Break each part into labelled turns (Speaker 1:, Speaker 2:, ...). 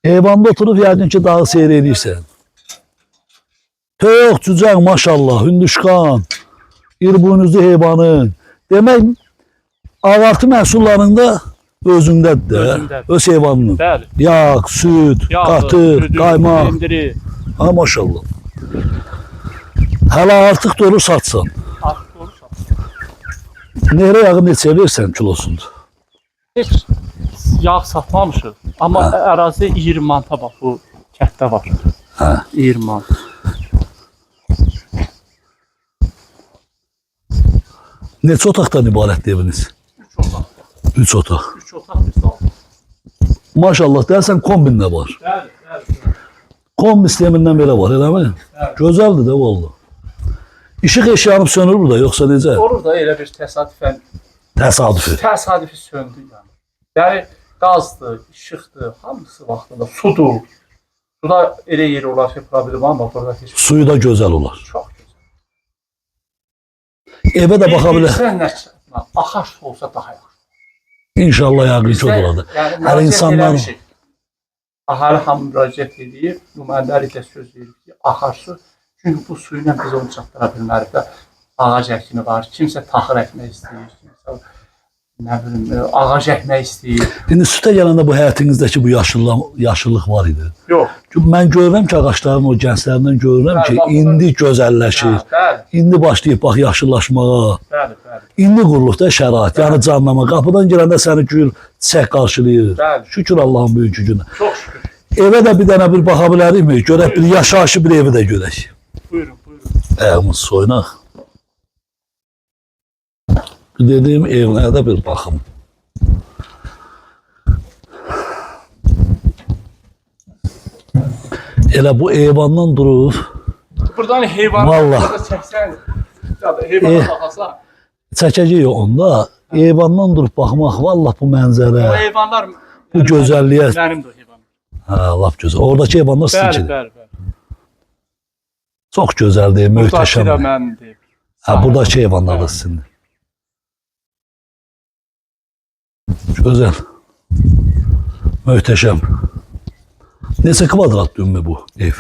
Speaker 1: Heyvanda oturup yəqin ki dağı seyr edirsən. Tök, cücək maşallah, hündüşkan, irbuynuzlu heyvanın. Demək, ağartı məhsullarında özündədir, öz heyvanının.
Speaker 2: Bəli.
Speaker 1: Yağ, süt, qatır, qaymaq.
Speaker 2: Pendiri.
Speaker 1: Ha maşallah. Hələ artıq da olur satsan.
Speaker 2: Artıq olur satsan.
Speaker 1: Nehrə yağı neçə versən kilosunda?
Speaker 2: Heç yağ satmamışıq. Amma ərazi 20 manata bax bu kətdə var.
Speaker 1: Hə.
Speaker 2: 20 manat.
Speaker 1: Neçə otaqdan ibarətdir eviniz?
Speaker 2: 3 otaq.
Speaker 1: 3 otaq.
Speaker 2: 3 otaq bir salon.
Speaker 1: Maşallah dersən kombin də var.
Speaker 2: Bəli, bəli.
Speaker 1: Kombi sistemindən belə var, elə mi?
Speaker 2: Evet.
Speaker 1: Gözəldir də vallahi. İşıq eşi yanıb sönür burada, yoxsa necə?
Speaker 2: Olur da elə bir təsadüfən
Speaker 1: Təsadüfi.
Speaker 2: söndü yəni. Yəni qazdır, işıqdır, hamısı vaxtında, sudur. Suda elə yeri olar ki, problem amma burada heç
Speaker 1: Suyu da gözəl olar.
Speaker 2: çox gözəl.
Speaker 1: Evə də baxa bilər.
Speaker 2: Bilirsən nə? Axar su olsa daha yaxşı.
Speaker 1: İnşallah yağın ki oladı.
Speaker 2: Yəni,
Speaker 1: Hər insanlar
Speaker 2: Ahali hamı müraciət edir, nümayəndələr də söz verir ki, axar su. Çünki bu suyla biz onu çatdıra bilmərik də. Ağac əkini var, kimsə taxıl əkmək istəyir, kimsə nə bilim, ağac əkmək istəyir.
Speaker 1: İndi sütə gələndə bu həyatınızdakı bu yaşıllıq var idi.
Speaker 2: Yox.
Speaker 1: Çünki mən görürəm ki, ağaçların o gənclərindən görürəm ki, indi gözəlləşir.
Speaker 2: Bəli,
Speaker 1: İndi başlayıb bax yaşıllaşmağa.
Speaker 2: bəli, bəli.
Speaker 1: İndi quruluqda şərait, yəni canlama. Qapıdan girəndə səni gül, çiçək qarşılayır.
Speaker 2: Bəli.
Speaker 1: Şükür Allahın böyük gücünə.
Speaker 2: Çox şükür.
Speaker 1: Evə də bir dənə bir baxa bilərikmi? Görək bir yaşayışı bir evi də görək.
Speaker 2: Buyurun, buyurun.
Speaker 1: Ayağımız soyunaq. Dediyim evlərə də bir baxım. Elə bu eyvandan durur.
Speaker 2: Buradan heyvanı
Speaker 1: Vallahi.
Speaker 2: çəksən, ya da heyvana baxasan,
Speaker 1: Çəkəcəyik onda. Eyvandan durub baxmaq, vallahi bu
Speaker 2: o
Speaker 1: mənzərə,
Speaker 2: heyvanlar
Speaker 1: bu gözəlliyə.
Speaker 2: mənimdir o heyvanlar.
Speaker 1: Ha, lap gözəl. Oradakı eyvanlar
Speaker 2: Bəli,
Speaker 1: sizinkidir.
Speaker 2: bəli, bəli.
Speaker 1: Çox gözəldir,
Speaker 2: Buradakı da
Speaker 1: möhtəşəm.
Speaker 2: mənimdir.
Speaker 1: Ha, buradakı eyvanlar da sizindir. Gözəl. Möhtəşəm. Neçə kvadrat dönmə bu ev?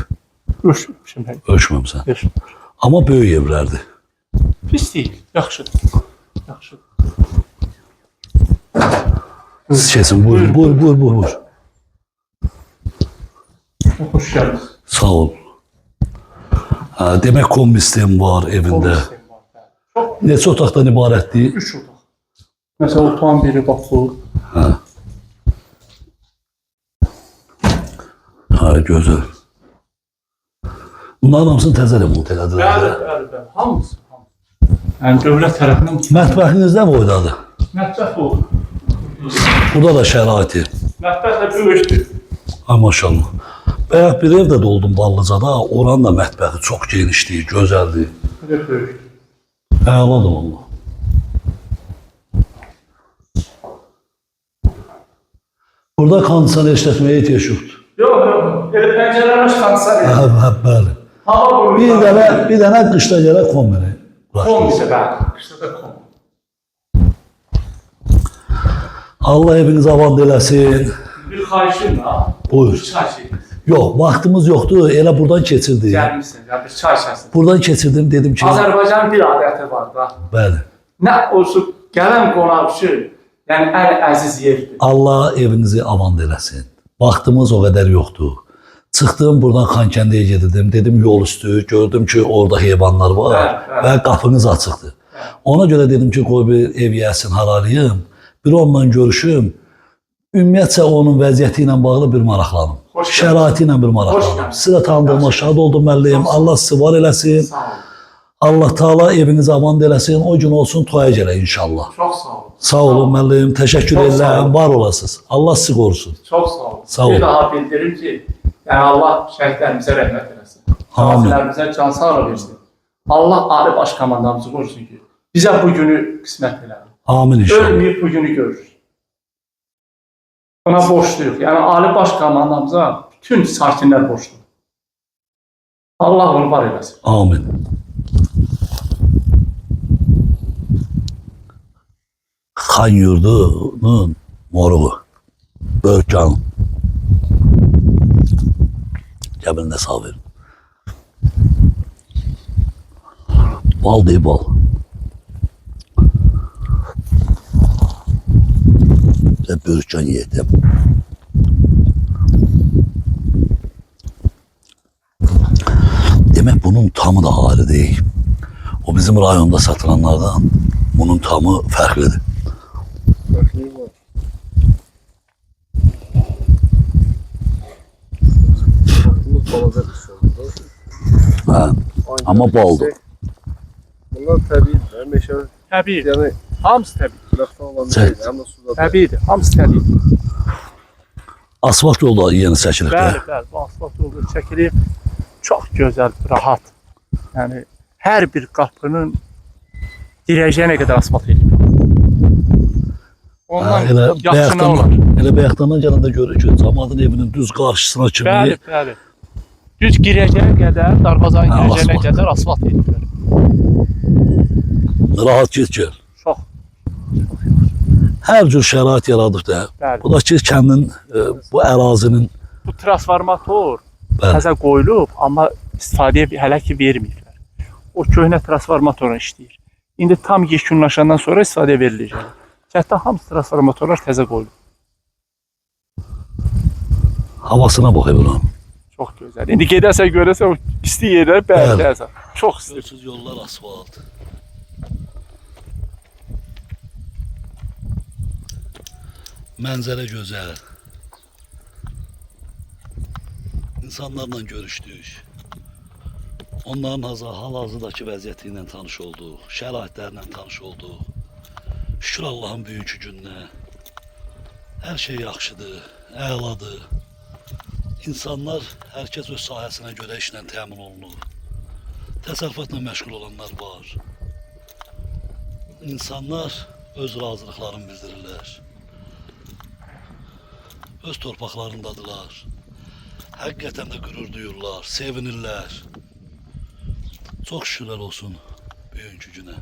Speaker 2: Ölçmüşüm.
Speaker 1: Ölçməmsən.
Speaker 2: Beş.
Speaker 1: Amma böyük evlərdir.
Speaker 2: Pis deyil, yaxşıdır. Yaxşıdır.
Speaker 1: Siz kesin, buyurun, buyur.
Speaker 2: Xoş gəldiniz.
Speaker 1: Sağ ol. Ha, demək kombi sistemi var evində. Neçə otaqdan ibarətdir?
Speaker 2: 3 otaq. Məsələn, otağın biri bax bu.
Speaker 1: Ha, gözəl. Bunların hamısını təzə remont elədilər.
Speaker 2: Bəli, bəli, bəli. Hamısı. Yəni dövlət tərəfindən
Speaker 1: Mətbəxinizdə mi oydadı?
Speaker 2: mətbəx bu.
Speaker 1: Burada da şəraiti.
Speaker 2: Mətbəx də böyükdür.
Speaker 1: Ha, maşallah. Bayaq bir evdə doldum Ballıcada. Oranın da mətbəxi çox genişdir, gözəldir.
Speaker 2: Belə böyükdür.
Speaker 1: Əladır valla. Burada kondisioner işlətməyə ehtiyac yoxdur.
Speaker 2: Yox, yox. Elə pəncərələr şanslar.
Speaker 1: Hə, bəli.
Speaker 2: Hava boyu.
Speaker 1: Bir dənə qışda gələ kombini.
Speaker 2: Kombisə bəli. İşte də kombi.
Speaker 1: Allah evinizi avand eləsin.
Speaker 2: Bir xahişim var.
Speaker 1: Buyur.
Speaker 2: Bir çay şey.
Speaker 1: Yox, vaxtımız yoxdur. Elə buradan keçirdik.
Speaker 2: Gəlmişsin, ya bir çay içəsin.
Speaker 1: Buradan keçirdim, dedim ki,
Speaker 2: Azərbaycanın bir adəti var da.
Speaker 1: bəli.
Speaker 2: Nə olsun, gələn qonaq üçün, yəni ən əziz yerdir.
Speaker 1: Allah evinizi avand eləsin. Vaxtımız o qədər yoxdur. Çıxdım buradan Xankəndiyə gedirdim. Dedim yol üstü, gördüm ki orada heyvanlar var
Speaker 2: Bəli,
Speaker 1: və qapınız açıqdır. Ona görə dedim ki qoy bir ev yəsin haralayım. Bir onunla görüşüm. Ümumiyyətcə onun vəziyyəti ilə bağlı bir maraqlanım.
Speaker 2: Xoş gəldiniz.
Speaker 1: Şəraiti ilə bir
Speaker 2: Xoş
Speaker 1: maraqlanım.
Speaker 2: gəldiniz.
Speaker 1: Sizə tanıdığıma şad oldum müəllim. Allah sizi var eləsin.
Speaker 2: Sağ olun.
Speaker 1: Allah Taala evinizi avand eləsin. O gün olsun toya gələ inşallah.
Speaker 2: Çox sağ olun.
Speaker 1: Sağ olun müəllim. Təşəkkür
Speaker 2: Çox sağ
Speaker 1: edirəm.
Speaker 2: olun.
Speaker 1: Var olasınız. Allah sizi qorusun.
Speaker 2: Çox sağ olun.
Speaker 1: Sağ olun.
Speaker 2: Bir daha bildirim ki, yəni Allah şəhidlərimizə rəhmət eləsin.
Speaker 1: Amin.
Speaker 2: Qazilərimizə can sağlığı versin. Allah Ali Baş Komandanımızı qorusun ki, bizə bu günü qismət elədi.
Speaker 1: Amin inşallah.
Speaker 2: Ölməyib bu günü görürük. Buna borçluyuq. Yəni Ali Baş Komandanımıza bütün sakinlər borçlu. Allah onu var eləsin.
Speaker 1: Amin. Xan yurdunun moruğu. Böyük canım. Qəbrinə sağ verin. Bal deyib bal. Və börükcan yedim. Demək bunun tamı da ayrı değil. O bizim rayonda satılanlardan bunun tamı fərqlidir.
Speaker 3: Farklı var. Baktığımız balaca bir sorundu.
Speaker 1: Hə, amma baldır.
Speaker 3: Bunlar təbiidir, meşə.
Speaker 2: Təbii.
Speaker 3: Yəni
Speaker 2: Hamısı təbii.
Speaker 3: qıraqdan olan
Speaker 1: Çək.
Speaker 3: deyil, həm də suda.
Speaker 2: Təbiidir. Hamısı təbii.
Speaker 1: Asfalt yolda yeni çəkilir də.
Speaker 2: Bəli, bu asfalt yolu çəkilib. Çox gözəl, rahat. Yəni hər bir qapının dirəcəyinə qədər asfalt edilir. Ondan
Speaker 1: Elə
Speaker 2: yaxşına olar.
Speaker 1: bayaqdan gələndə görür ki, cəmaatın evinin düz qarşısına kimi
Speaker 2: Bəli, bəli. Düz girəcəyə qədər, darvazanın
Speaker 1: Ha,
Speaker 2: girəcəyinə
Speaker 1: asfalt.
Speaker 2: qədər asfalt edilir.
Speaker 1: rahat get gel.
Speaker 2: Çox.
Speaker 1: Hər cür şərait yaradıb da.
Speaker 2: Bəli.
Speaker 1: Bu da ki, kəndin, bu ərazinin
Speaker 2: Bu transformator
Speaker 1: bəli,
Speaker 2: təzə qoyulub, amma istifadəyə hələ ki vermirlər. O köhnə transformatorla işləyir. İndi tam yekunlaşandan sonra istifadəyə veriləcək. Kənddə hamısı transformatorlar təzə qoyulub.
Speaker 1: havasına bax bunun.
Speaker 2: Çox gözəl. İndi gedəsən görəsən o isti yerlər
Speaker 1: Bəli.
Speaker 2: bəli. Çox isti.
Speaker 1: Görürsüz yollar asfalt. Mənzərə gözəl. İnsanlarla görüşdük. Onların hal-hazırdakı vəziyyəti ilə tanış olduq, şəraitlərlə tanış olduq. Şükür Allahın büyük gününə. Hər şey yaxşıdır, əladır. İnsanlar, hər kəs öz sahəsinə görə işlə təmin olunur. Təsərrüfatla məşğul olanlar var. İnsanlar öz razılıqlarını bildirirlər. Öz torpaqlarındadılar. Həqiqətən də qürur duyurlar, sevinirlər. Çox şükürlər olsun bugünkü günə.